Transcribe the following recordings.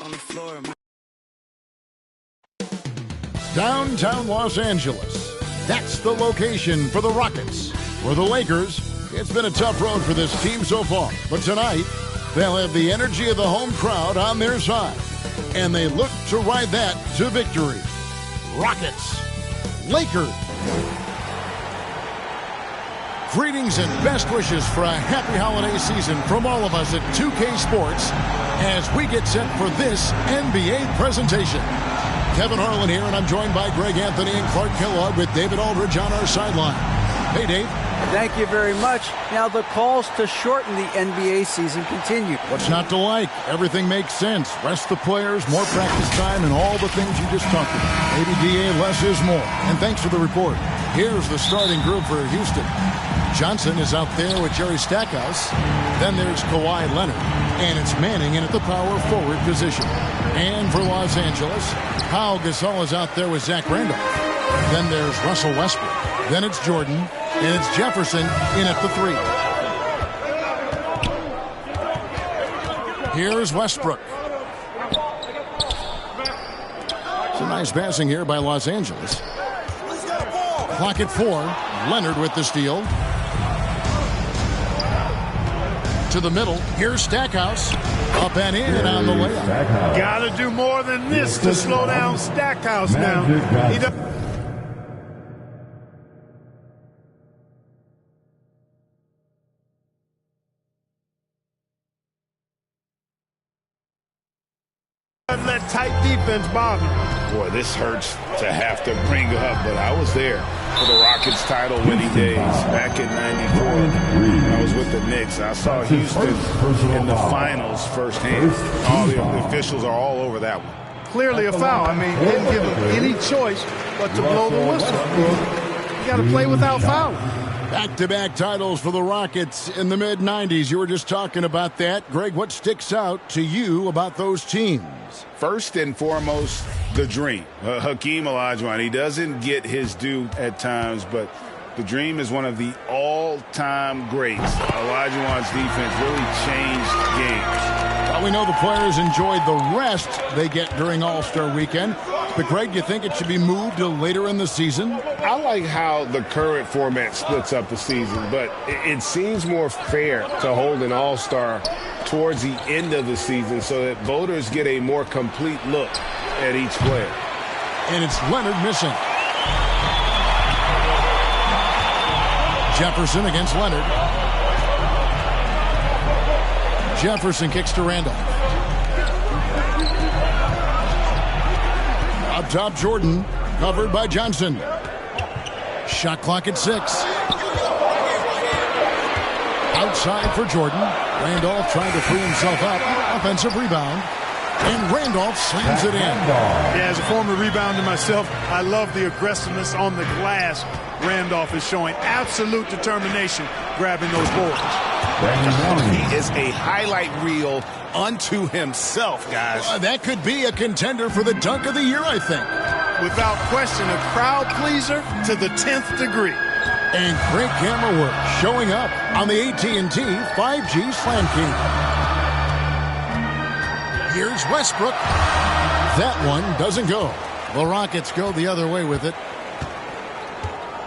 on the floor. Downtown Los Angeles. That's the location for the Rockets. For the Lakers, it's been a tough road for this team so far. But tonight, they'll have the energy of the home crowd on their side. And they look to ride that to victory. Rockets. Lakers. Greetings and best wishes for a happy holiday season from all of us at 2K Sports as we get set for this NBA presentation. Kevin Harlan here, and I'm joined by Greg Anthony and Clark Kellogg with David Aldridge on our sideline. Hey, Dave. Thank you very much. Now, the calls to shorten the NBA season continue. What's not to like? Everything makes sense. Rest the players, more practice time, and all the things you just talked about. Maybe DA, less is more. And thanks for the report. Here's the starting group for Houston. Johnson is out there with Jerry Stackhouse. Then there's Kawhi Leonard. And it's Manning in at the power forward position. And for Los Angeles, Pau Gasol is out there with Zach Randolph. Then there's Russell Westbrook. Then it's Jordan. And it's Jefferson in at the 3. Here's Westbrook. It's a nice passing here by Los Angeles. Clock at 4. Leonard with the steal. To the middle. Here's Stackhouse. Up and in and on the layup. Gotta do more than this to slow down Stackhouse now. He doesn't let tight defense bother him. Boy, this hurts to have to bring up, but I was there for the Rockets title winning days back in '94. I was with the Knicks. I saw Houston in the finals firsthand. All the officials are all over that one. Clearly a foul. I mean, didn't give him any choice but to blow the whistle. You got to play without fouling. Back-to-back titles for the Rockets in the mid-'90s. You were just talking about that. Greg, what sticks out to you about those teams? First and foremost, the dream. Hakeem Olajuwon, he doesn't get his due at times, but the dream is one of the all-time greats. Olajuwon's defense really changed games. Well, we know the players enjoyed the rest they get during All-Star Weekend. But, Greg, you think it should be moved to later in the season? I like how the current format splits up the season, but it seems more fair to hold an All-Star towards the end of the season so that voters get a more complete look at each player. And it's Leonard missing. Jefferson against Leonard. Jefferson kicks to Randolph. Up top, Jordan, covered by Johnson. Shot clock at 6. Outside for Jordan. Randolph trying to free himself up. Offensive rebound. And Randolph slams it in. Yeah, as a former rebounder myself, I love the aggressiveness on the glass. Randolph is showing absolute determination grabbing those boards. He is a highlight reel unto himself, guys. That could be a contender for the dunk of the year, I think. Without question, a crowd pleaser to the 10th degree. And great camera work showing up on the AT&T 5G Slam King. Here's Westbrook. That one doesn't go. The Rockets go the other way with it.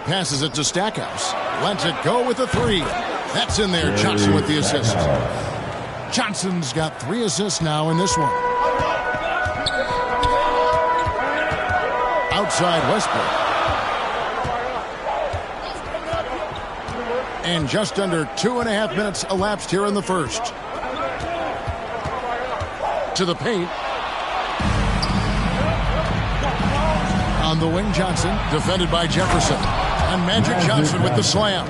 Passes it to Stackhouse. Lets it go with a 3. That's in there. Johnson with the assist. Johnson's got 3 assists now in this one. Outside Westbrook. And just under 2.5 minutes elapsed here in the first. To the paint. On the wing, Johnson, defended by Jefferson. And Magic Johnson with the slam.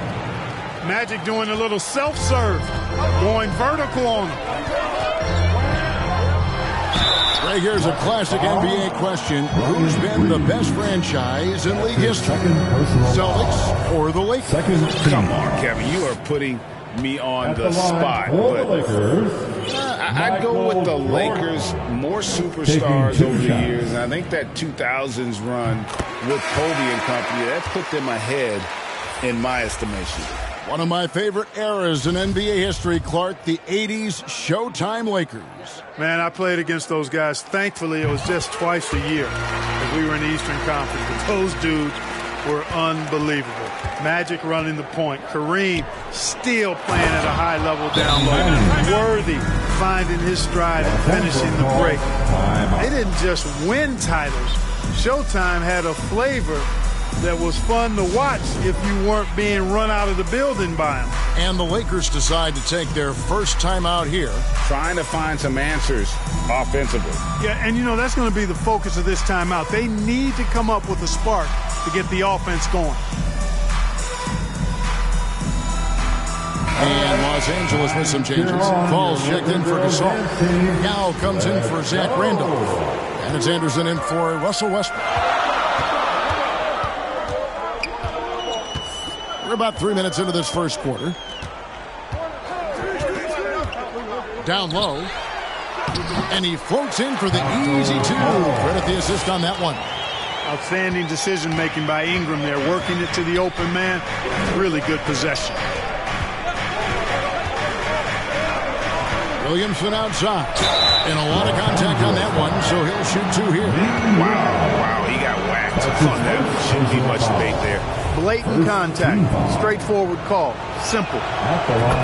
Magic doing a little self-serve, going vertical on him. Greg, here's a classic NBA question. Who's been the best franchise in league history? Celtics or the Lakers? Come on, Kevin. You are putting me on the spot. But I'd go with the Lakers. More superstars over the years. And I think that 2000s run with Kobe and company, that's put them ahead in my estimation. One of my favorite eras in NBA history, Clark, the 80s Showtime Lakers. Man, I played against those guys. Thankfully, it was just twice a year as we were in the Eastern Conference. But those dudes were unbelievable. Magic running the point. Kareem still playing at a high level down low. Worthy finding his stride and finishing the break. They didn't just win titles. Showtime had a flavor that was fun to watch if you weren't being run out of the building by them. And the Lakers decide to take their first time out here, trying to find some answers offensively. Yeah, and you know, that's going to be the focus of this timeout. They need to come up with a spark to get the offense going. And Los Angeles with some changes. Falls checked in for Gasol. Now comes in for Zach Randolph. And it's Anderson in for Russell Westbrook. We're about 3 minutes into this first quarter. Down low. And he floats in for the easy two. Credit the assist on that one. Outstanding decision-making by Ingram there, working it to the open man. Really good possession. Williamson outside. And a lot of contact on that one, so he'll shoot two here. Wow, he got whacked on that. Shouldn't be much debate there. Blatant contact. Straightforward call. Simple.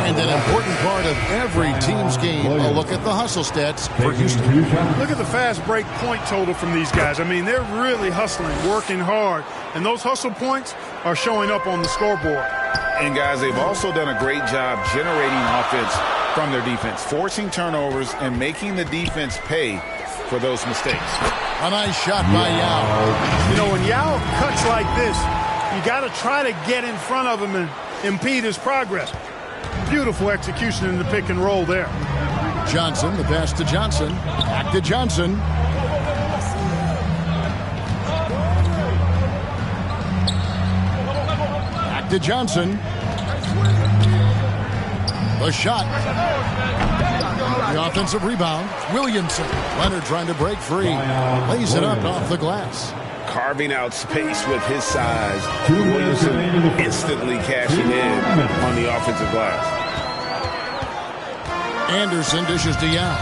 And an important part of every team's game, a look at the hustle stats for Houston. Look at the fast break point total from these guys. I mean, they're really hustling, working hard. And those hustle points are showing up on the scoreboard. And, guys, they've also done a great job generating offense from their defense, forcing turnovers and making the defense pay for those mistakes. A nice shot by Yao. You know, when Yao cuts like this, you got to try to get in front of him and impede his progress. Beautiful execution in the pick and roll there. Johnson, the pass to Johnson. Back to Johnson. Back to Johnson. The shot. The offensive rebound. Williamson. Leonard trying to break free. Lays it up off the glass. Carving out space with his size. Williamson instantly cashing in on the offensive glass. Anderson dishes to Yao.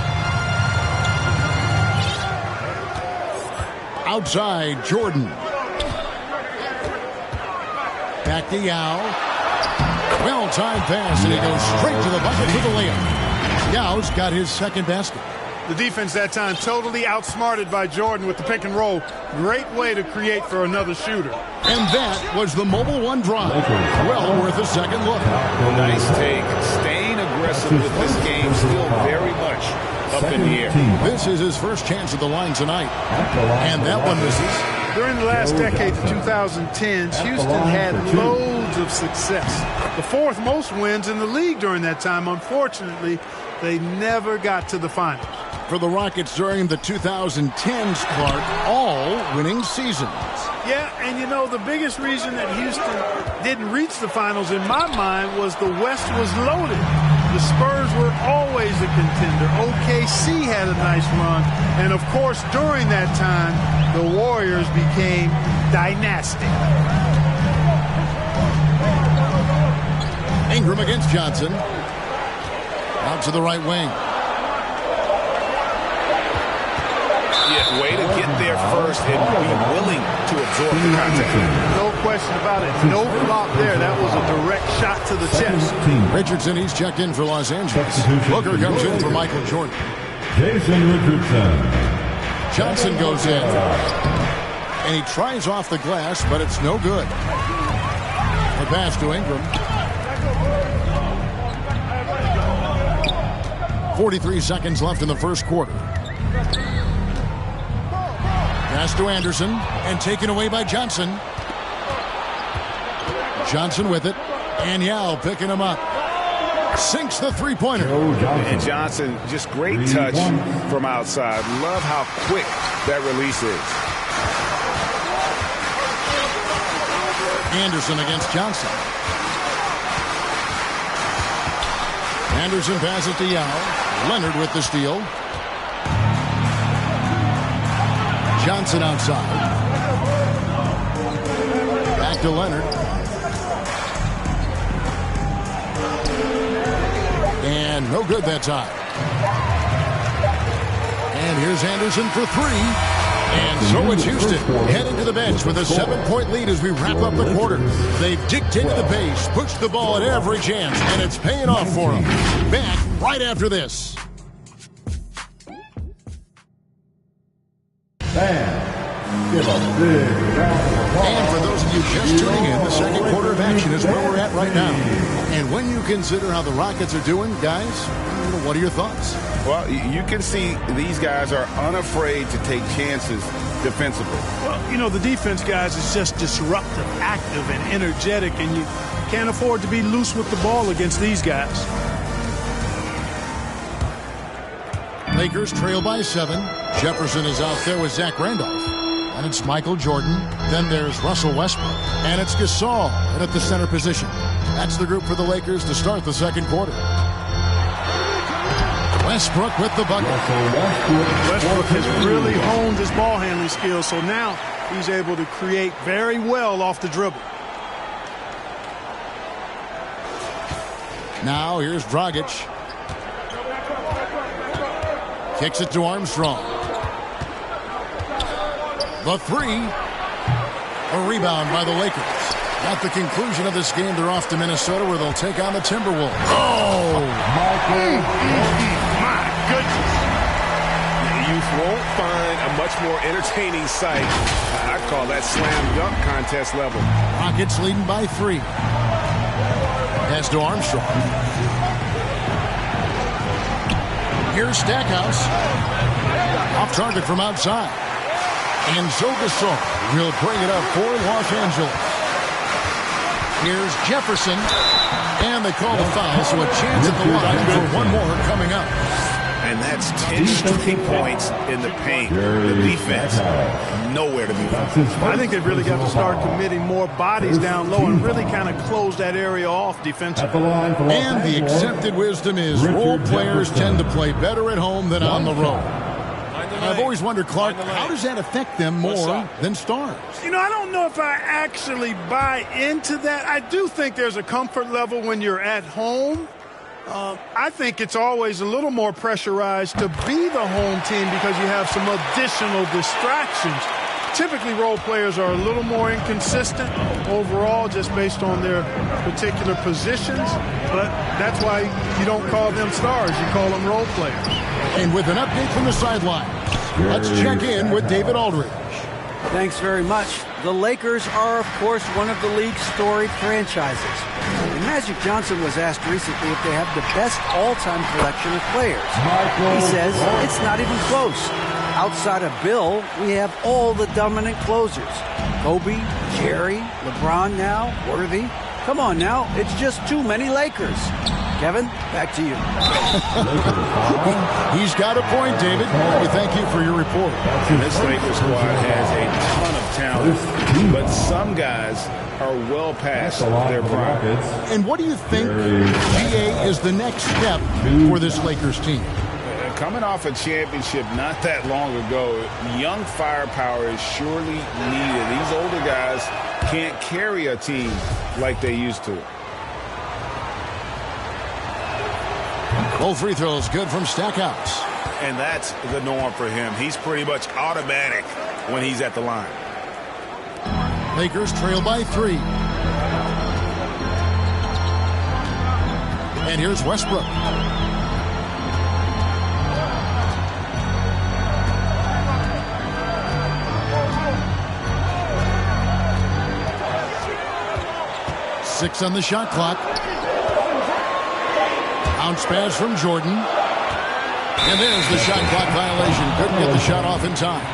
Outside, Jordan. Back to Yao. Well-timed pass, and he goes straight to the bucket for the layup. Yao's got his second basket. The defense that time totally outsmarted by Jordan with the pick and roll. Great way to create for another shooter. And that was the Mobile One drive. Well worth a second look. Nice take. Staying aggressive with this game, still very much up in the air. This is his first chance at the line tonight. And that one misses. During the last decade, the 2010s, Houston had loads of success. The fourth most wins in the league during that time. Unfortunately, they never got to the finals. For the Rockets during the 2010s, Clark, all winning seasons. Yeah, and you know, the biggest reason that Houston didn't reach the finals, in my mind, was the West was loaded. The Spurs were always a contender. OKC had a nice run. And, of course, during that time, the Warriors became dynastic. Ingram against Johnson. Out to the right wing. Yeah, way to get there first and be willing to absorb the contact. No question about it. No flop there. That was a direct shot to the chest. Richardson, he's checked in for Los Angeles. Booker comes in for Michael Jordan. Jason Richardson. Johnson goes in. And he tries off the glass, but it's no good. The pass to Ingram. 43 seconds left in the first quarter. Pass to Anderson, and taken away by Johnson. Johnson with it, and Yao picking him up. Sinks the three-pointer. And Johnson, just great touch from outside. Love how quick that release is. Anderson against Johnson. Anderson passes to Yao. Leonard with the steal. Johnson outside. Back to Leonard. And no good that time. And here's Anderson for three. And so it's Houston heading to the bench with a 7-point lead as we wrap up the quarter. They've dictated the pace, pushed the ball at every chance, and it's paying off for them. Back right after this. And for those of you just tuning in, the second quarter of action is where we're at right now. And when you consider how the Rockets are doing, guys, what are your thoughts? Well, you can see these guys are unafraid to take chances defensively. Well, you know, the defense, guys, is just disruptive, active, and energetic, and you can't afford to be loose with the ball against these guys. Lakers trail by 7. Jefferson is out there with Zach Randolph. And it's Michael Jordan. Then there's Russell Westbrook. And it's Gasol at the center position. That's the group for the Lakers to start the second quarter. Westbrook with the bucket. Westbrook has really honed his ball handling skills, so now he's able to create very well off the dribble. Now here's Dragic. Kicks it to Armstrong. The three. A rebound by the Lakers. At the conclusion of this game, they're off to Minnesota where they'll take on the Timberwolves. Oh! My goodness. You won't find a much more entertaining sight. I'd call that slam dunk contest level. Rockets leading by 3. Pass to Armstrong. Here's Stackhouse. Off target from outside. And Gasol will bring it up for Los Angeles. Here's Jefferson. And they call the foul, so a chance at the line for one more coming up. And that's 10 straight points in the paint. The defense, nowhere to be found. I think they've really got to start committing more bodies down low and really kind of close that area off defensively. And the accepted wisdom is role players tend to play better at home than on the road. I've always wondered, Clark, how does that affect them more than stars? You know, I don't know if I actually buy into that. I do think there's a comfort level when you're at home. I think it's always a little more pressurized to be the home team because you have some additional distractions. Typically, role players are a little more inconsistent overall just based on their particular positions, but that's why you don't call them stars. You call them role players. And with an update from the sideline, let's check in with David Aldridge. Thanks very much. The Lakers are, of course, one of the league's storied franchises. And Magic Johnson was asked recently if they have the best all-time collection of players. He says it's not even close. Outside of Bill, we have all the dominant closers. Kobe, Jerry, LeBron now, Worthy. Come on now, it's just too many Lakers. Kevin, back to you. He's got a point, David. We thank you for your report. This Lakers squad has a ton of talent, but some guys are well past their prime. And what do you think, GA, is the next step for this Lakers team? Coming off a championship not that long ago, young firepower is surely needed. These older guys can't carry a team like they used to. Both free throws good from Stackhouse. And that's the norm for him. He's pretty much automatic when he's at the line. Lakers trail by 3. And here's Westbrook. Six on the shot clock. Bounce pass from Jordan. And there's the shot clock violation. Couldn't get the shot off in time.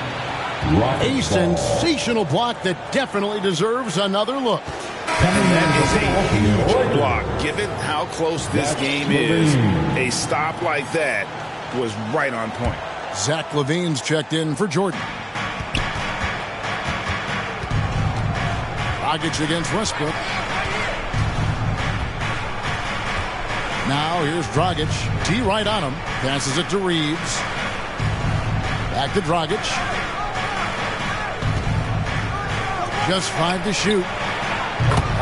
A sensational block that definitely deserves another look. That is a huge block. Given how close this game is, a stop like that was right on point. Zach LaVine's checked in for Jordan. Dragic against Westbrook. Now here's Dragic. T right on him. Passes it to Reeves. Back to Dragic. Just 5 to shoot.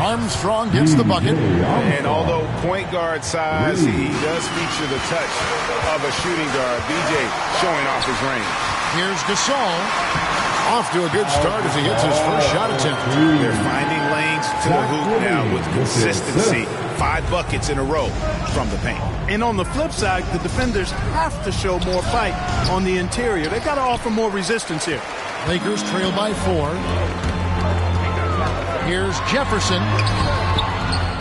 Armstrong gets the bucket. And although point guard size, he does feature the touch of a shooting guard. BJ showing off his range. Here's Gasol. Off to a good start as he hits his first shot attempt. They're finding lanes to the hoop now with consistency. 5 buckets in a row from the paint. And on the flip side, the defenders have to show more fight on the interior. They've got to offer more resistance here. Lakers trail by 4. Here's Jefferson.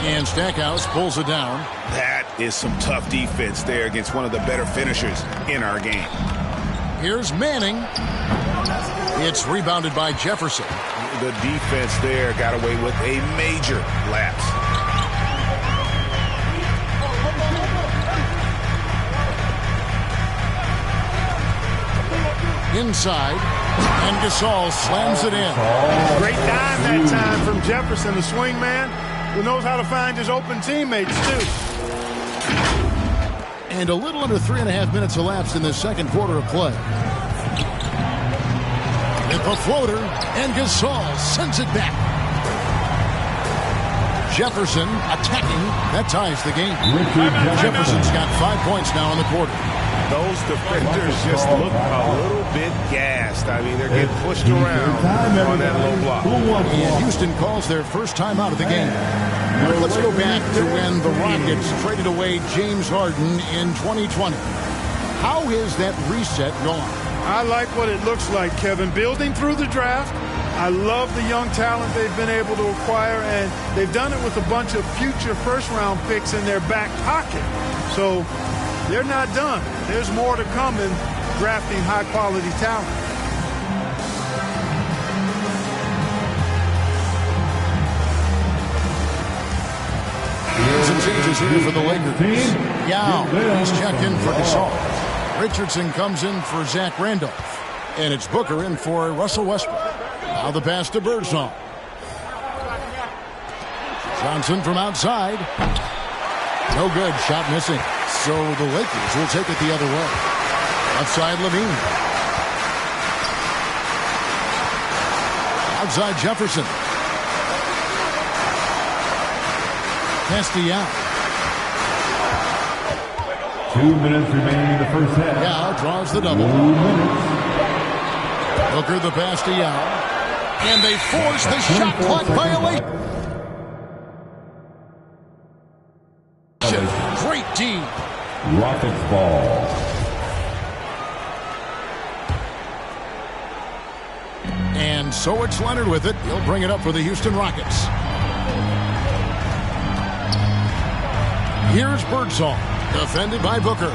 And Stackhouse pulls it down. That is some tough defense there against one of the better finishers in our game. Here's Manning. It's rebounded by Jefferson. The defense there got away with a major lapse. Inside, and Gasol slams it in. Great dime that time from Jefferson, the swing man, who knows how to find his open teammates, too. And a little under 3.5 minutes elapsed in the second quarter of play. With a floater, and Gasol sends it back. Jefferson attacking. That ties the game. Jefferson's got 5 points now in the quarter. Those defenders just look a little bit gassed. I mean, they're getting pushed around on that low block. And Houston calls their first timeout of the game. Let's go back to when the Rockets traded away James Harden in 2020. How has that reset gone? I like what it looks like, Kevin. Building through the draft. I love the young talent they've been able to acquire, and they've done it with a bunch of future first-round picks in their back pocket. So they're not done. There's more to come in drafting high-quality talent. Some changes here for the Lakers. Yao, he's checked in for Gasol. Richardson comes in for Zach Randolph. And it's Booker in for Russell Westbrook. Now the pass to Birdsong. Johnson from outside. No good. Shot missing. So the Lakers will take it the other way. Outside Levine. Outside Jefferson. Castellano. 2 minutes remaining in the first half. Yao draws the double. 2 minutes. Booker the pass to Yao. And they force the shot clock violation. Great D. Rockets ball. And so it's Leonard with it. He'll bring it up for the Houston Rockets. Here's Birdsong, defended by Booker.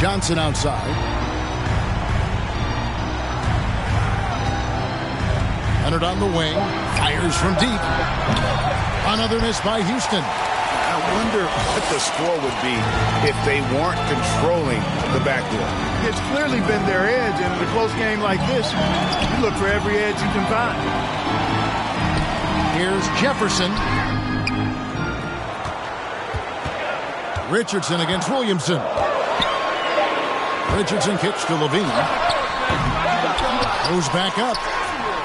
Johnson outside. Leonard on the wing, fires from deep. Another miss by Houston. I wonder what the score would be if they weren't controlling the backdoor. It's clearly been their edge, and in a close game like this, you look for every edge you can find. Here's Jefferson. Richardson against Williamson. Richardson kicks to Levine. Goes back up.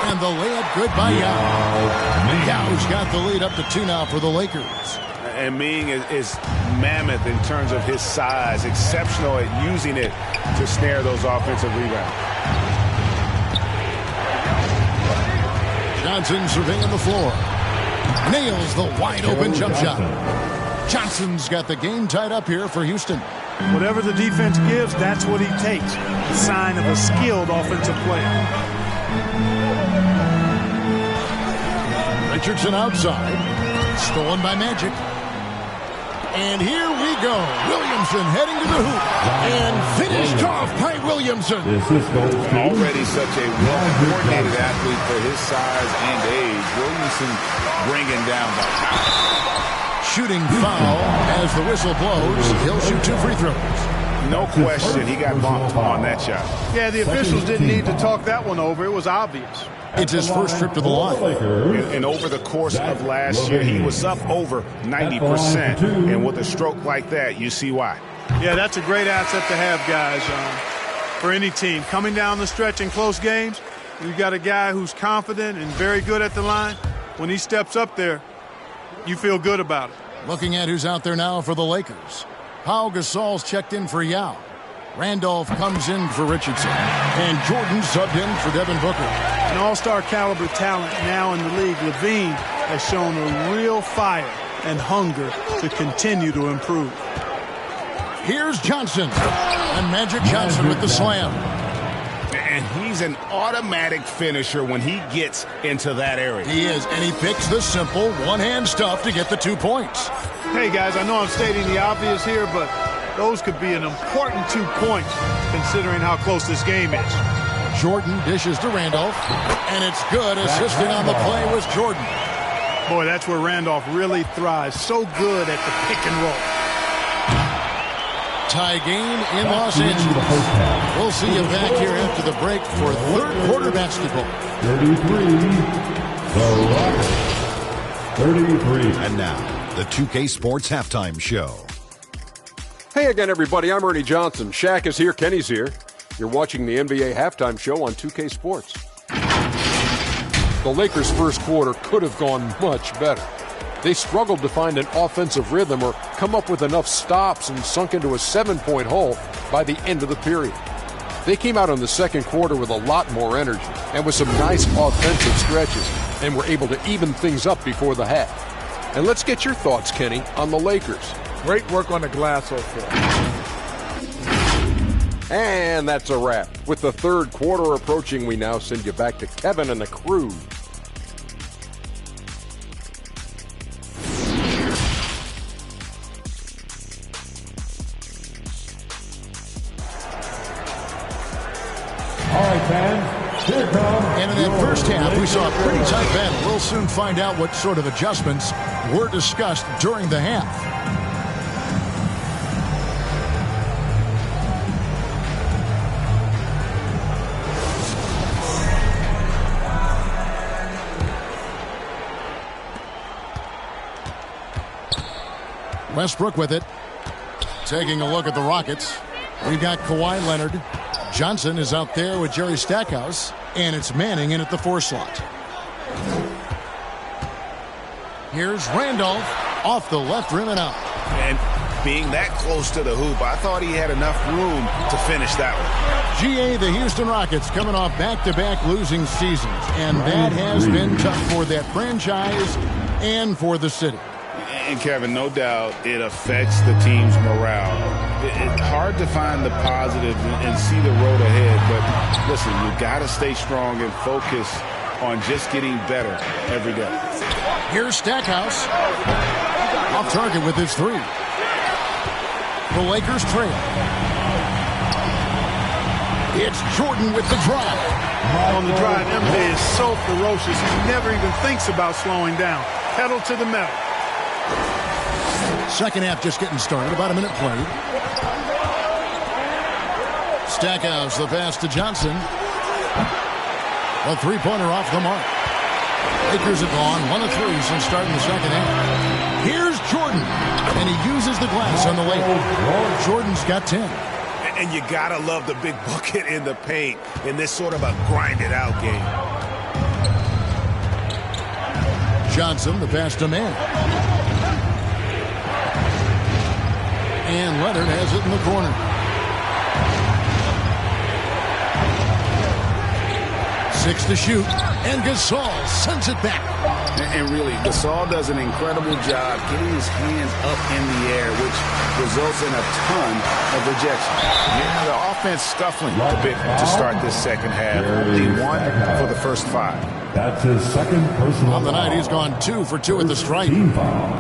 And the layup good by Yao. Yao's got the lead up to 2 now for the Lakers. And Ming is mammoth in terms of his size. Exceptional at using it to snare those offensive rebounds. Johnson surveying the floor. Nails the wide open jump shot. Johnson's got the game tied up here for Houston. Whatever the defense gives, that's what he takes. A sign of a skilled offensive player. Richardson outside. Stolen by Magic. And here we go. Williamson heading to the hoop. And finished off by Williamson. Already such a well-coordinated athlete for his size and age. Williamson bringing down the power. Shooting foul as the whistle blows. He'll shoot 2 free throws. No question, he got bumped on that shot. Yeah, the officials didn't need to talk that one over. It was obvious. It's his first trip to the line. And over the course of last year, he was up over 90%. And with a stroke like that, you see why. Yeah, that's a great asset to have, guys, for any team. Coming down the stretch in close games, You got a guy who's confident and very good at the line. When he steps up there, you feel good about it. Looking at who's out there now for the Lakers. Pau Gasol's checked in for Yao. Randolph comes in for Richardson. And Jordan subbed in for Devin Booker. An all-star caliber talent now in the league. Levine has shown a real fire and hunger to continue to improve. Here's Johnson. And Magic Johnson with the slam. And he's an automatic finisher when he gets into that area. He is, and he picks the simple one-hand stuff to get the 2 points. Hey, guys, I know I'm stating the obvious here, but those could be an important 2 points considering how close this game is. Jordan dishes to Randolph, and it's good. Assisting on the play was Jordan. Boy, that's where Randolph really thrives. So good at the pick and roll. Tie game in Los Angeles. We'll see you back here after the break for third quarter basketball. 33, the Rockets. 33. And now, the 2K Sports Halftime Show. Hey again, everybody. I'm Ernie Johnson. Shaq is here. Kenny's here. You're watching the NBA Halftime Show on 2K Sports. The Lakers' first quarter could have gone much better. They struggled to find an offensive rhythm or come up with enough stops and sunk into a 7-point hole by the end of the period. They came out in the second quarter with a lot more energy and with some nice offensive stretches and were able to even things up before the half. And let's get your thoughts, Kenny, on the Lakers. Great work on the glass so far. And that's a wrap. With the third quarter approaching, we now send you back to Kevin and the crew. All right, fans, here it comes. And in that first half, we saw a pretty tight battle. We'll soon find out what sort of adjustments were discussed during the half. Westbrook with it. Taking a look at the Rockets. We've got Kawhi Leonard. Johnson is out there with Jerry Stackhouse. And it's Manning in at the 4 slot. Here's Randolph off the left rim and out. And being that close to the hoop, I thought he had enough room to finish that one. GA, the Houston Rockets coming off back-to-back losing seasons. And that has been tough for that franchise and for the city. And Kevin, no doubt it affects the team's morale. It's hard to find the positive and see the road ahead, but listen, you got to stay strong and focus on just getting better every day. Here's Stackhouse. Off target with his 3. The Lakers trail. It's Jordan with the drive. On the drive, MJ is so ferocious, he never even thinks about slowing down. Pedal to the metal. Second half just getting started. About a minute played. Stackhouse, the pass to Johnson. A 3-pointer off the mark. Lakers have gone 1 of 3 since starting the second half. Here's Jordan. And he uses the glass on the way. Jordan's got 10. And you got to love the big bucket in the paint in this sort of a grinded-out game. Johnson, the pass to Mann. And Leonard has it in the corner. 6 to shoot. And Gasol sends it back. And really, Gasol does an incredible job getting his hands up in the air, which results in a ton of rejection. Yeah, the offense scuffling a bit to start this second half. Only 1 for the first 5. That's his second personal On the night, foul. he's gone 2 for 2 at the stripe. Team foul.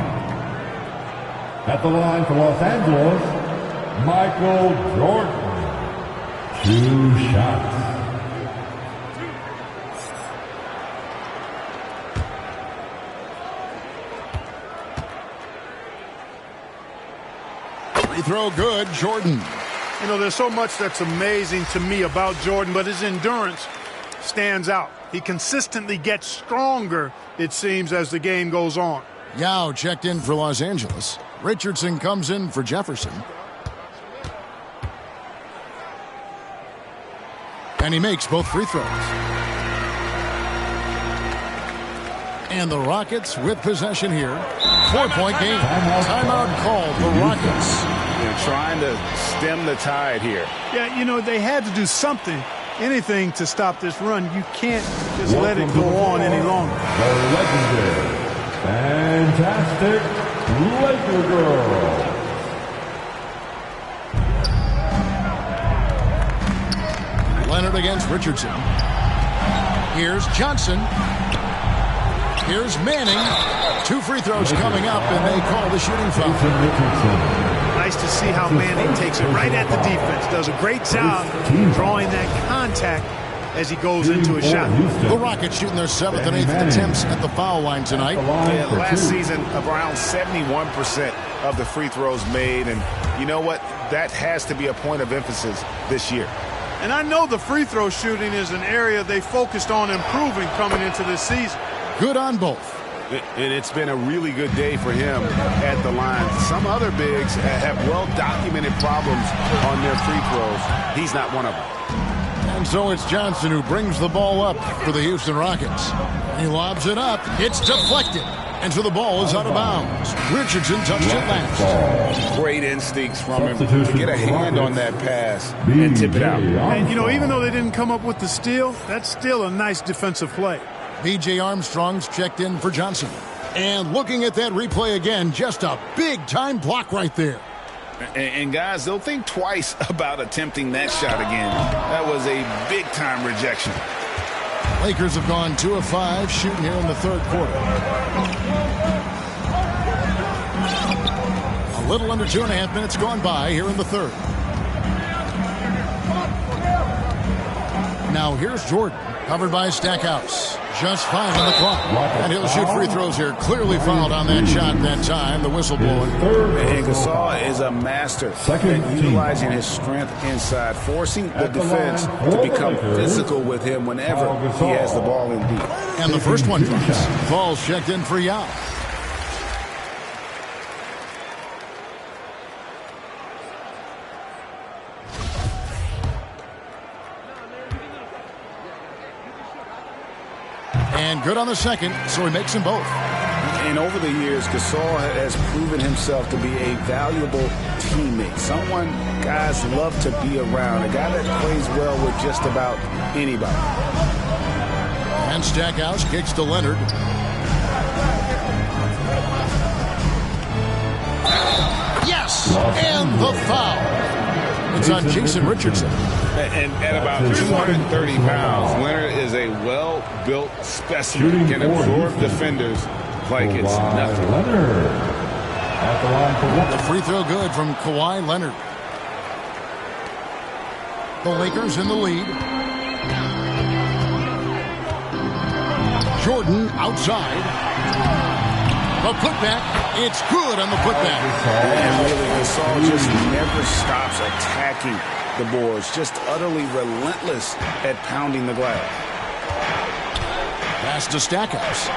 At the line for Los Angeles, Michael Jordan. 2 shots. Free throw good, Jordan. You know, there's so much that's amazing to me about Jordan, but his endurance stands out. He consistently gets stronger, it seems, as the game goes on. Yao checked in for Los Angeles. Richardson comes in for Jefferson. And he makes both free throws. And the Rockets with possession here. 4-point game. Timeout called. The Rockets. They're trying to stem the tide here. Yeah, you know, they had to do something, anything to stop this run. You can't just let it go on any longer. The legendary, fantastic Laker girl. Leonard against Richardson. Here's Johnson. Here's Manning. 2 free throws coming up, and they call the shooting foul. Nice to see how Manning takes it right at the defense. Does a great job drawing that contact as he goes into a shot. The Rockets shooting their 7th and 8th attempts at the foul line tonight. Yeah, last season, around 71% of the free throws made. And you know what? That has to be a point of emphasis this year. And I know the free throw shooting is an area they focused on improving coming into this season. Good on both. And it's been a really good day for him at the line. Some other bigs have well-documented problems on their free throws. He's not one of them. And so it's Johnson who brings the ball up for the Houston Rockets. He lobs it up. It's deflected. And so the ball is out of bounds. Richardson touched it last. Great instincts from him to get a hand on that pass and tip it out. And, you know, even though they didn't come up with the steal, that's still a nice defensive play. B.J. Armstrong's checked in for Johnson. And looking at that replay again, just a big-time block right there. And guys, they'll think twice about attempting that shot again. That was a big-time rejection. Lakers have gone 2 of 5 shooting here in the third quarter. A little under 2.5 minutes gone by here in the third. Now here's Jordan, covered by Stackhouse. Just 5 on the clock. And he'll shoot free throws here. Clearly fouled on that shot that time. The whistle blowing. And Gasol is a master at utilizing his strength inside, forcing the defense to become physical with him whenever he has the ball in deep. And the first one drops. Ball's checked in for Yao. And good on the second, so he makes them both. And over the years, Gasol has proven himself to be a valuable teammate. Someone guys love to be around. A guy that plays well with just about anybody. And Stackhouse kicks to Leonard. Yes! And the foul. It's on Jason Richardson. And at about 230 pounds, Leonard is a well-built specimen. Can absorb defenders like it's nothing. The free throw good from Kawhi Leonard. The Lakers in the lead. Jordan outside. The putback, it's good on the putback. And really, Gasol just never stops attacking the boards. Just utterly relentless at pounding the glass. Pass to Stackhouse.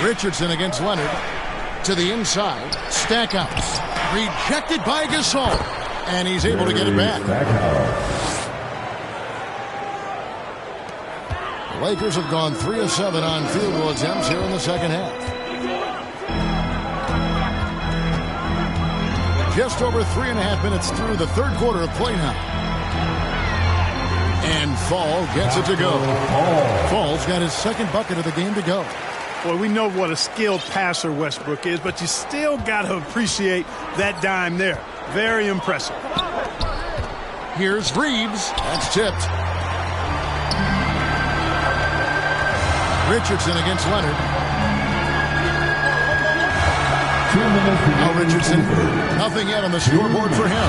Richardson against Leonard. To the inside. Stackhouse. Rejected by Gasol. And he's able to get it back. The Lakers have gone 3 of 7 on field goal attempts here in the second half. Just over 3.5 minutes through the third quarter of play now. And Fall gets it to go. Fall's got his second bucket of the game to go. Well, we know what a skilled passer Westbrook is, but you still got to appreciate that dime there. Very impressive. Here's Reeves. That's tipped. Richardson against Leonard. Now Richardson, nothing yet on the scoreboard for him.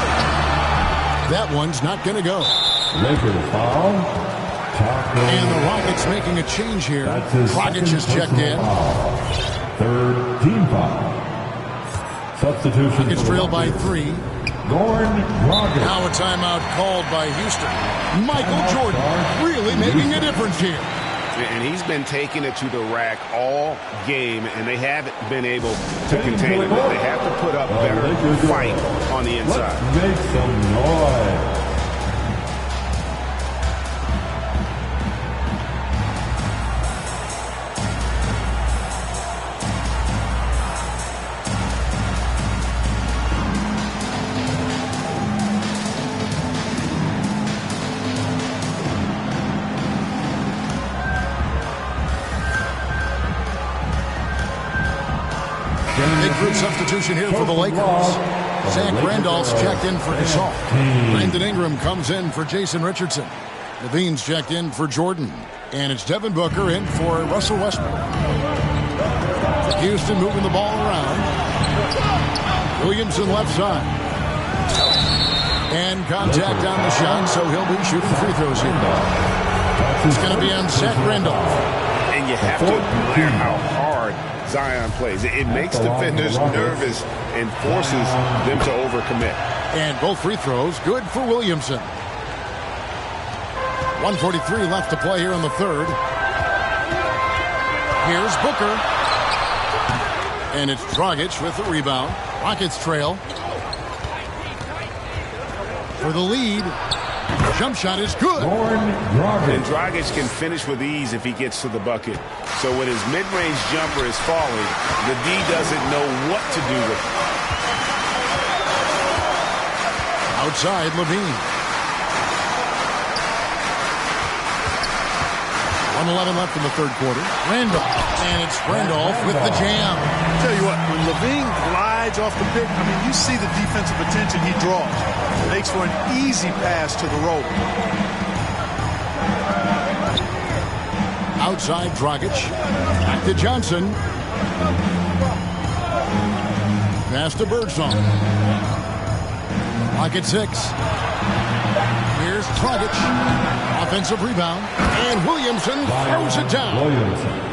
That one's not going to go. Lakers foul. And the Rockets making a change here. Rockets just checked in. Third team foul. Substitution. Rockets trail by 3. Now a timeout called by Houston. Michael Jordan really making a difference here. And he's been taking it to the rack all game, and they haven't been able to contain it. They have to put up better fight on the inside. Let's make some noise. third substitution here for the Lakers. Zach Randolph's checked in for Gasol. Brandon Ingram comes in for Jason Richardson. Levine's checked in for Jordan. And it's Devin Booker in for Russell Westbrook. Houston moving the ball around. Williamson left side. And contact on the shot, so he'll be shooting free throws here. It's going to be on Zach Randolph. And you have to admire how hard Zion plays. It makes defenders nervous and forces them to overcommit. And both free throws good for Williamson. 1:43 left to play here in the third. Here's Booker. And it's Dragic with the rebound. Rockets trail. For the lead. Jump shot is good. And Dragic can finish with ease if he gets to the bucket. So when his mid-range jumper is falling, the D doesn't know what to do with it. Outside, Levine. 1:11 left in the third quarter. Randolph. And it's Randolph with the jam. I'll tell you what, when Levine glides off the pick, I mean, you see the defensive attention he draws. Makes for an easy pass to the rope. Outside, Dragic. Back to Johnson. Pass to Birdsong. Rocket 6. Here's Dragic. Offensive rebound. And Williamson throws it down.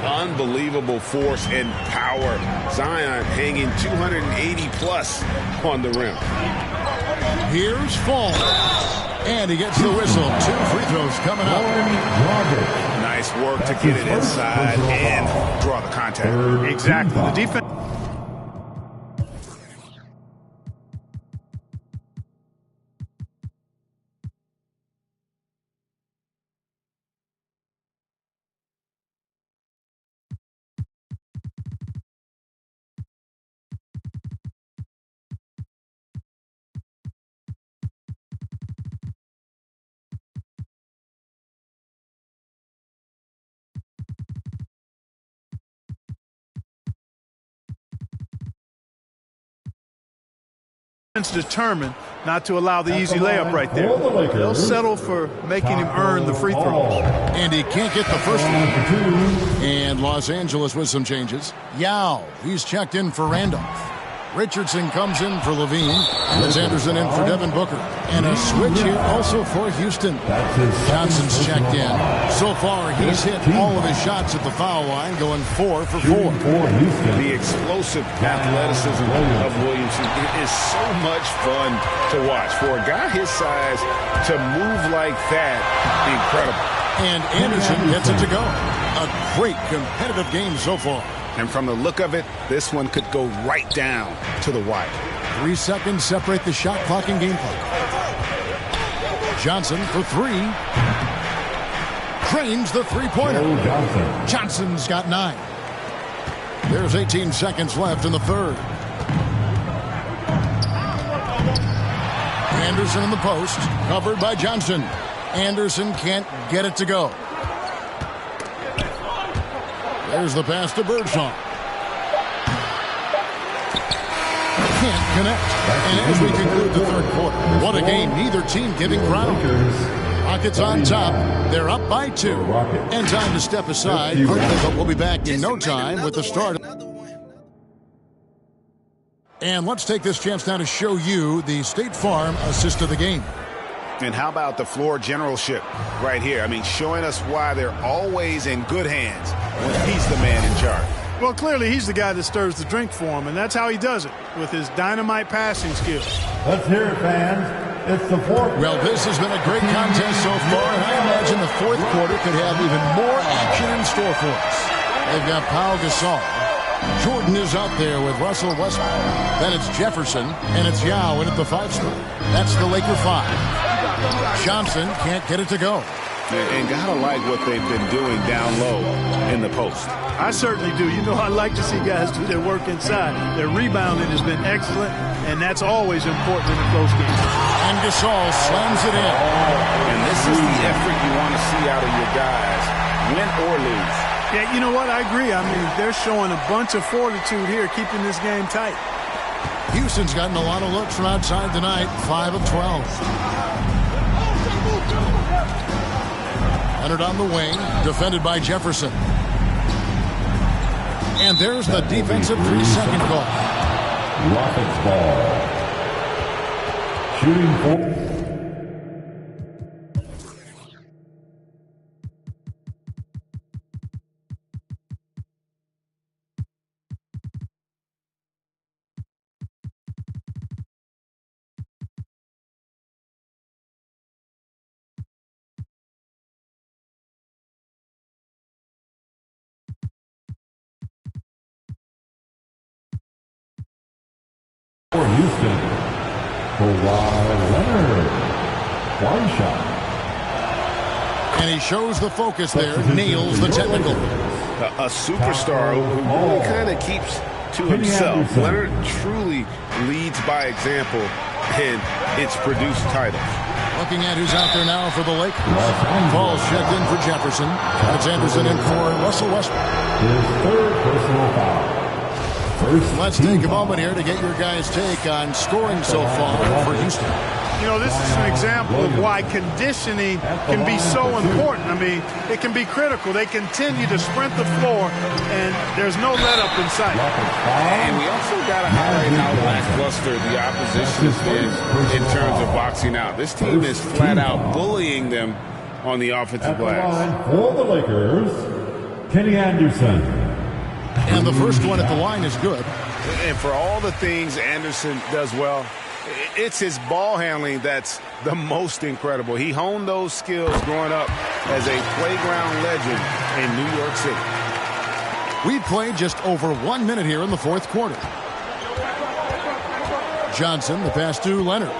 Unbelievable force and power. Zion hanging 280 plus on the rim. Here's Fall. And he gets the whistle. 2 free throws coming up. Nice work to get it inside and draw the contact. Exactly. The defense. Determined not to allow the easy layup right there. They'll settle for making him earn the free throws. And he can't get the first one. And Los Angeles with some changes. Yao, he's checked in for Randolph. Richardson comes in for Levine. It's Anderson in for Devin Booker. And a switch here also for Houston. Johnson's checked in. So far, he's hit all of his shots at the foul line, going 4 for 4. The explosive athleticism of Williamson is so much fun to watch. For a guy his size to move like that, incredible. And Anderson gets it to go. A great competitive game so far. And from the look of it, this one could go right down to the wire. 3 seconds separate the shot clock and game clock. Johnson for 3. Drains the three-pointer. Johnson's got 9. There's 18 seconds left in the third. Anderson in the post, covered by Johnson. Anderson can't get it to go. There's the pass to Birdsong. Can't connect. And as we conclude the third quarter, what a game. Neither team giving ground. Rockets on top. They're up by 2. And time to step aside. But we'll be back in no time with the start. And let's take this chance now to show you the State Farm assist of the game. And how about the floor generalship right here? I mean, showing us why they're always in good hands when he's the man in charge. Well, clearly he's the guy that stirs the drink for him, and that's how he does it, with his dynamite passing skills. Let's hear it, fans. It's the fourth. Well, this has been a great contest so far, and I imagine the fourth quarter could have even more action in store for us. They've got Pau Gasol. Jordan is out there with Russell Westbrook. Then it's Jefferson, and it's Yao in at the 5 spot. That's the Laker 5. Johnson can't get it to go. And gotta like what they've been doing down low in the post. I certainly do. You know, I like to see guys do their work inside. Their rebounding has been excellent, and that's always important in a close game. And Gasol slams it in. And this is the effort you want to see out of your guys, win or lose. Yeah, you know what? I agree. I mean, they're showing a bunch of fortitude here, keeping this game tight. Houston's gotten a lot of looks from outside tonight, 5 of 12. Leonard on the wing, defended by Jefferson. And there's the defensive 3-second call. Rockets ball. Shooting for... For Houston, Kawhi Leonard, one shot. And he shows the focus there, nails the technical. A superstar who really kind of keeps to himself. Leonard truly leads by example, and it's produced titles. Looking at who's out there now for the Lakers. Ball checked in for Jefferson. It's Anderson in for Russell Westbrook. His third personal foul. Let's take a moment here to get your guys' take on scoring so far for Houston. You know, this is an example of why conditioning can be so important. I mean, it can be critical. They continue to sprint the floor, and there's no let-up in sight. And we also got to highlight how lackluster the opposition has been in terms of boxing out. This team is flat out bullying them on the offensive glass. For the Lakers, Kenny Anderson. And the first one at the line is good. And for all the things Anderson does well, it's his ball handling that's the most incredible. He honed those skills growing up as a playground legend in New York City. We've played just over 1 minute here in the fourth quarter. Johnson, the pass to Leonard.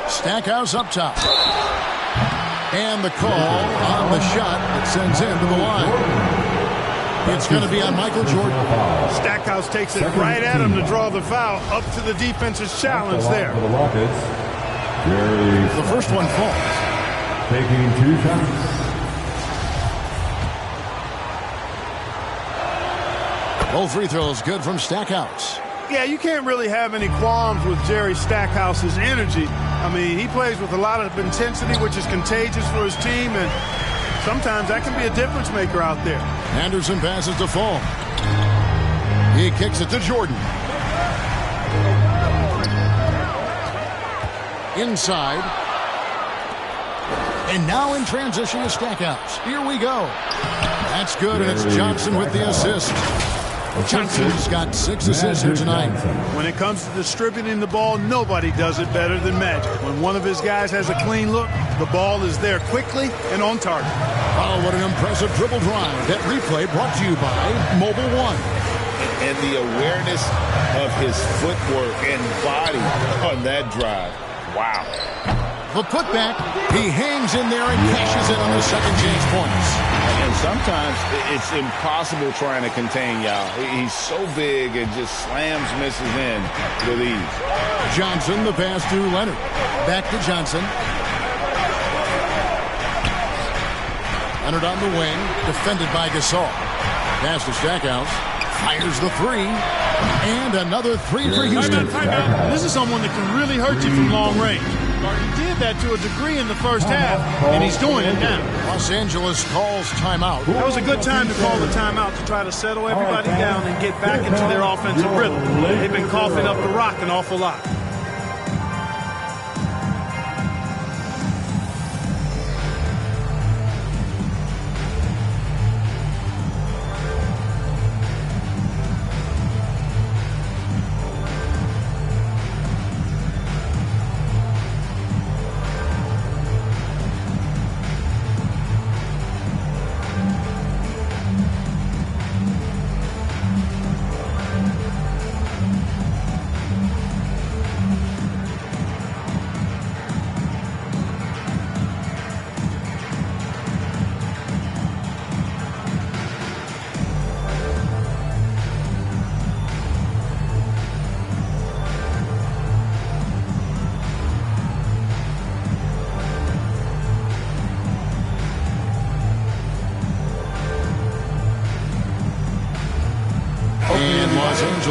Stackhouse up top. And the call on the shot that sends him to the line. It's going to be on Michael Jordan. Stackhouse takes it right at him to draw the foul, up to the defense's challenge there. For the Rockets, the first one falls. Taking 2 shots. Both free throws good from Stackhouse. Yeah, you can't really have any qualms with Jerry Stackhouse's energy. I mean, he plays with a lot of intensity, which is contagious for his team, and sometimes that can be a difference maker out there. Anderson passes to Fall. He kicks it to Jordan. Inside. And now in transition to Stackhouse. Here we go. That's good, and it's Johnson with the assist. Johnson's got 6 assists here tonight. When it comes to distributing the ball, nobody does it better than Magic. When one of his guys has a clean look, the ball is there quickly and on target. Oh, what an impressive dribble drive. That replay brought to you by Mobile One. And the awareness of his footwork and body on that drive. Wow. The putback, he hangs in there and cashes in on the second chance points. And sometimes it's impossible trying to contain Yao. He's so big and just slams misses in with ease. Johnson, the pass to Leonard. Back to Johnson. Leonard on the wing, defended by Gasol. Pass to Stackhouse. Fires the 3. And another 3 for Houston. Timeout. This is someone that can really hurt you from long range. He did that to a degree in the first half, and he's doing it now. Los Angeles calls timeout. That was a good time to call the timeout to try to settle everybody down and get back into their offensive rhythm. They've been coughing up the rock an awful lot.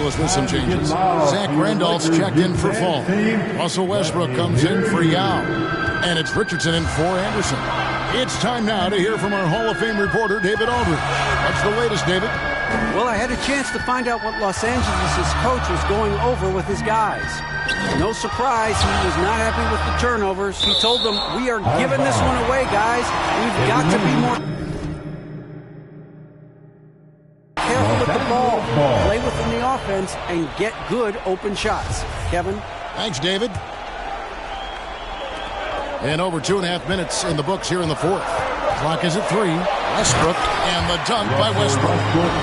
Angeles with some changes. Zach Randolph's checked in for Fall. Russell Westbrook comes in for Yao. And it's Richardson in for Anderson. It's time now to hear from our Hall of Fame reporter, David Aldridge. What's the latest, David? Well, I had a chance to find out what Los Angeles' coach was going over with his guys. No surprise, he was not happy with the turnovers. He told them, we are giving this one away, guys. We've got to be more careful with the ball, play within the offense, and get good open shots. Kevin? Thanks, David. And over 2.5 minutes in the books here in the fourth. Clock is at 3. Westbrook and the dunk by Westbrook.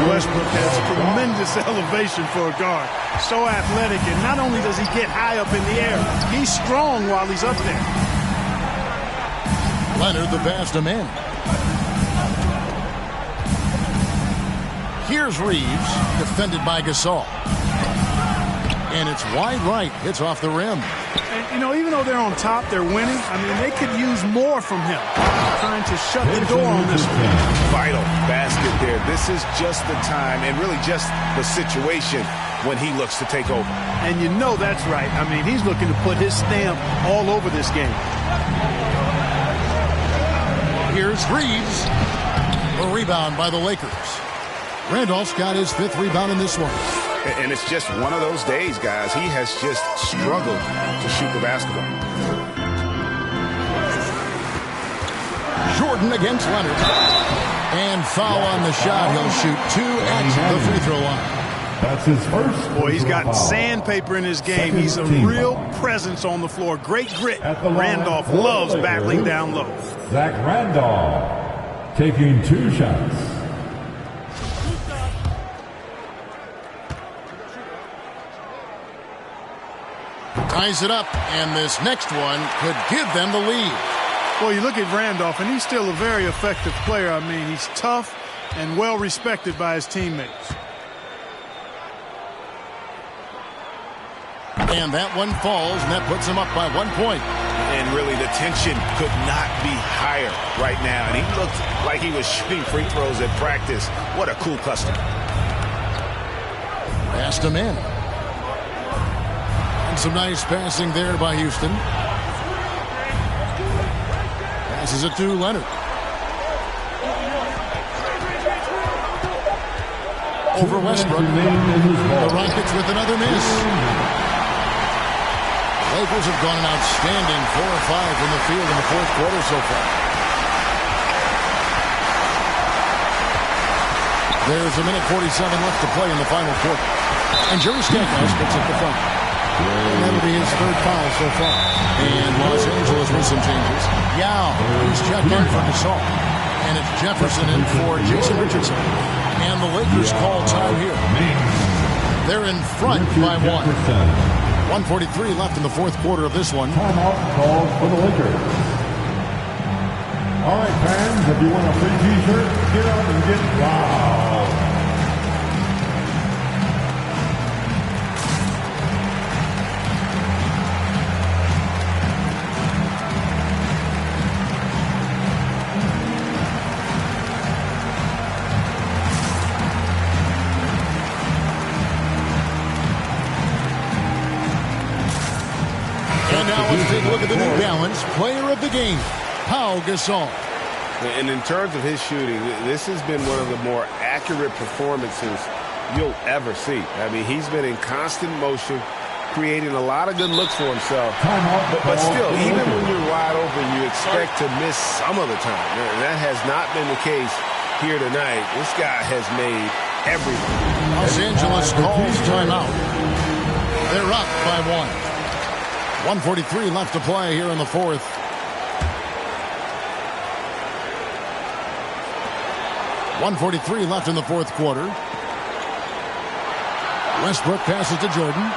Westbrook has tremendous elevation for a guard. So athletic, and not only does he get high up in the air, he's strong while he's up there. Leonard, the pass to man. Here's Reeves, defended by Gasol. And it's wide right. Hits off the rim. And, you know, even though they're on top, they're winning. I mean, they could use more from him. Trying to shut the door on this one. Vital basket there. This is just the time and really just the situation when he looks to take over. And you know that's right. I mean, he's looking to put his stamp all over this game. Here's Reeves. A rebound by the Lakers. Randolph's got his 5th rebound in this one. And it's just one of those days, guys. He has just struggled to shoot the basketball. Jordan against Leonard. And foul on the shot. He'll shoot 2 at the free throw line. That's his first. Boy, he's got sandpaper in his game. He's a real presence on the floor. Great grit. Randolph loves battling down low. Zach Randolph taking 2 shots. Ties it up, and this next one could give them the lead. Well, you look at Randolph, and he's still a very effective player. I mean, he's tough and well respected by his teammates. And that one falls, and that puts him up by 1 point. And really, the tension could not be higher right now. And he looked like he was shooting free throws at practice. What a cool customer. Passed him in. And some nice passing there by Houston. Passes it to Leonard. Over Westbrook. The Rockets with another miss. Lakers have gone an outstanding 4 or 5 from the field in the fourth quarter so far. There's a minute 47 left to play in the final quarter. And Jerry Stackhouse picks up the front. And that'll be his 3rd foul so far. And Los Angeles with some changes. Yao, who's checked in for Gasol. And it's Jefferson in for Jason Richardson. And the Lakers call time here. They're in front by 1. 1:43 left in the fourth quarter of this one. Timeout called for the Lakers. All right, fans, if you want a free T-shirt, get up and get loud. And now let's take a look at the New Balance player of the game, Pau Gasol. And in terms of his shooting, this has been one of the more accurate performances you'll ever see. I mean, he's been in constant motion, creating a lot of good looks for himself. But still, even when you're wide open, you expect to miss some of the time. And that has not been the case here tonight. This guy has made everything. Los Angeles calls timeout. They're up by 1. 1:43 left to play here in the fourth. .143 left in the fourth quarter. Westbrook passes to Jordan.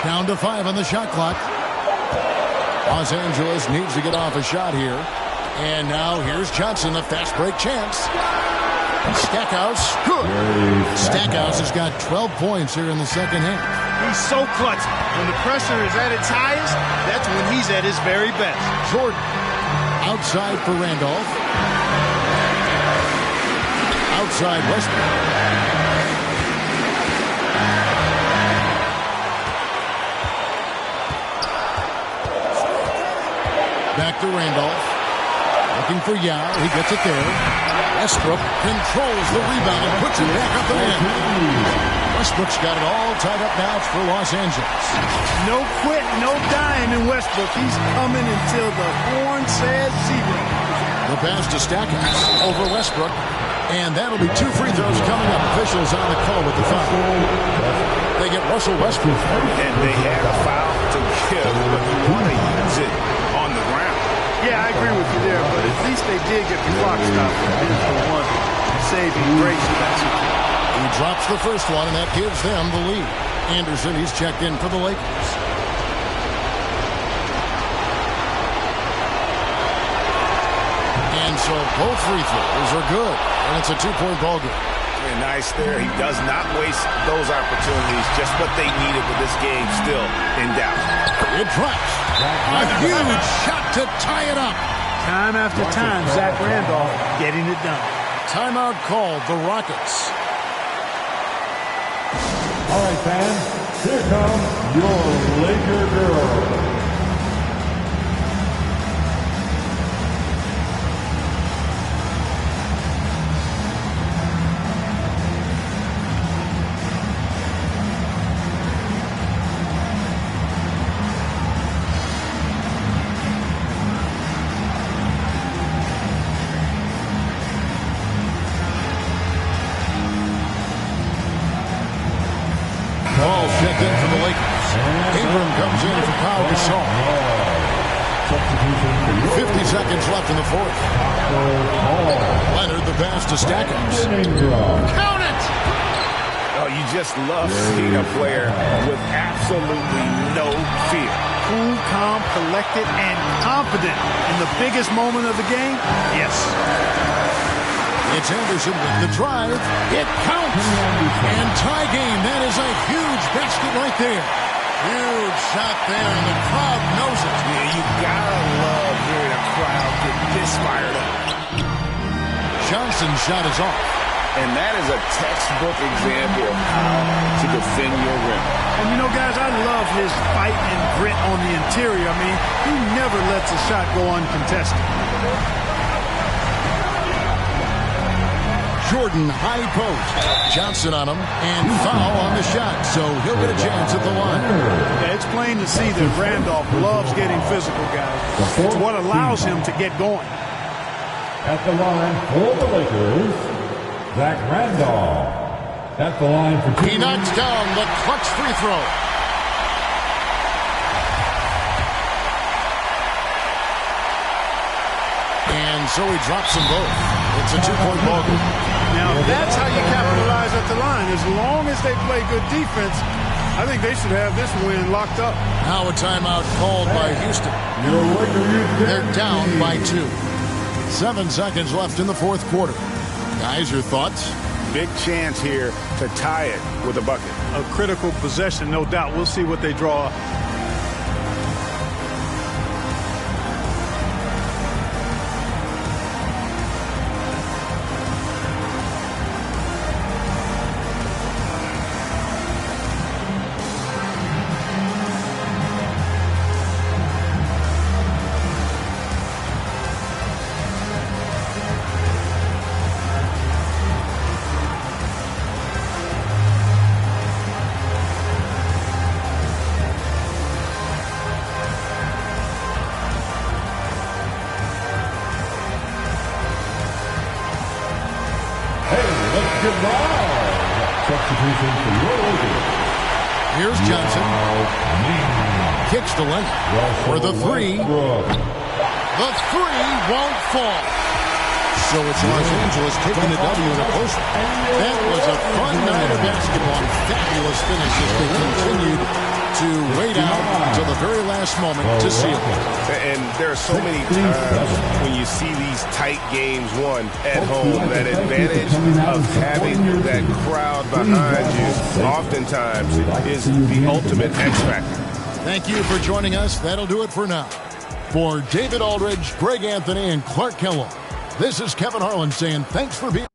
Down to 5 on the shot clock. Los Angeles needs to get off a shot here. And now here's Johnson, a fast break chance. Stackhouse, good. Stackhouse has got 12 points here in the second half. He's so clutch. When the pressure is at its highest, that's when he's at his very best. Jordan outside for Randolph. Outside Westbrook. Back to Randolph. Looking for Yao. He gets it there. Westbrook controls the rebound and puts it back up and in. Westbrook's got it all tied up now for Los Angeles. No quit, no dying in Westbrook. He's coming until the horn says zero. The pass to Stackhouse over Westbrook. And that'll be 2 free throws coming up. Officials on the call with the foul. They get Russell Westbrook. And they had a foul to give, but you want to use it on the ground. Yeah, I agree with you there, but at least they did get the clock stopped. Here's the one saving grace of that situation. He drops the first one, and that gives them the lead. Anderson, he's checked in for the Lakers. And so both free throws are good, and it's a 2-point ball game. Yeah, nice there. He does not waste those opportunities. Just what they needed with this game still in doubt. It drops. A huge shot to tie it up. Time after time, Zach Randolph getting it done. Timeout called, the Rockets. All right, fans, here comes your Laker girl. Ball checked in for the Lakers. Ingram comes in for Pau Gasol. 50 seconds left in the fourth. Leonard the pass to Stackhouse. Count it! Oh, you just love seeing a player with absolutely no fear. Cool, calm, collected, and confident in the biggest moment of the game. Yes. It's Anderson with the drive. It counts. And tie game. That is a huge basket right there. Huge shot there, and the crowd knows it. Yeah, you gotta love hearing a crowd get this fired up. Johnson's shot is off. And that is a textbook example of how to defend your rim. And you know, guys, I love his fight and grit on the interior. I mean, he never lets a shot go uncontested. Jordan high post. Johnson on him, and foul on the shot, so he'll get a chance at the line. Yeah, it's plain to see that Randolph loves getting physical, guys. It's what allows him to get going. At the line for the Lakers, Zach Randolph. At the line for two. He knocks down the clutch free throw. And so he drops them both. It's a 2-point ball game. Now, that's how you capitalize at the line. As long as they play good defense, I think they should have this win locked up. Now a timeout called by Houston. They're down by 2. 7 seconds left in the fourth quarter. Guys, your thoughts? Big chance here to tie it with a bucket. A critical possession, no doubt. We'll see what they draw up. Here's Johnson. Kicks to Leonard for the 3. The 3 won't fall. So it's Los Angeles taking the W in a close one. That was a fun night of basketball. Fabulous finish as they continued to wait out until the very last moment to seal it. And there are so many times when you see these tight games won at home, that advantage of having that crowd behind you oftentimes is the ultimate X factor. Thank you for joining us. That'll do it for now. For David Aldridge, Greg Anthony, and Clark Kellogg, this is Kevin Harlan saying thanks for being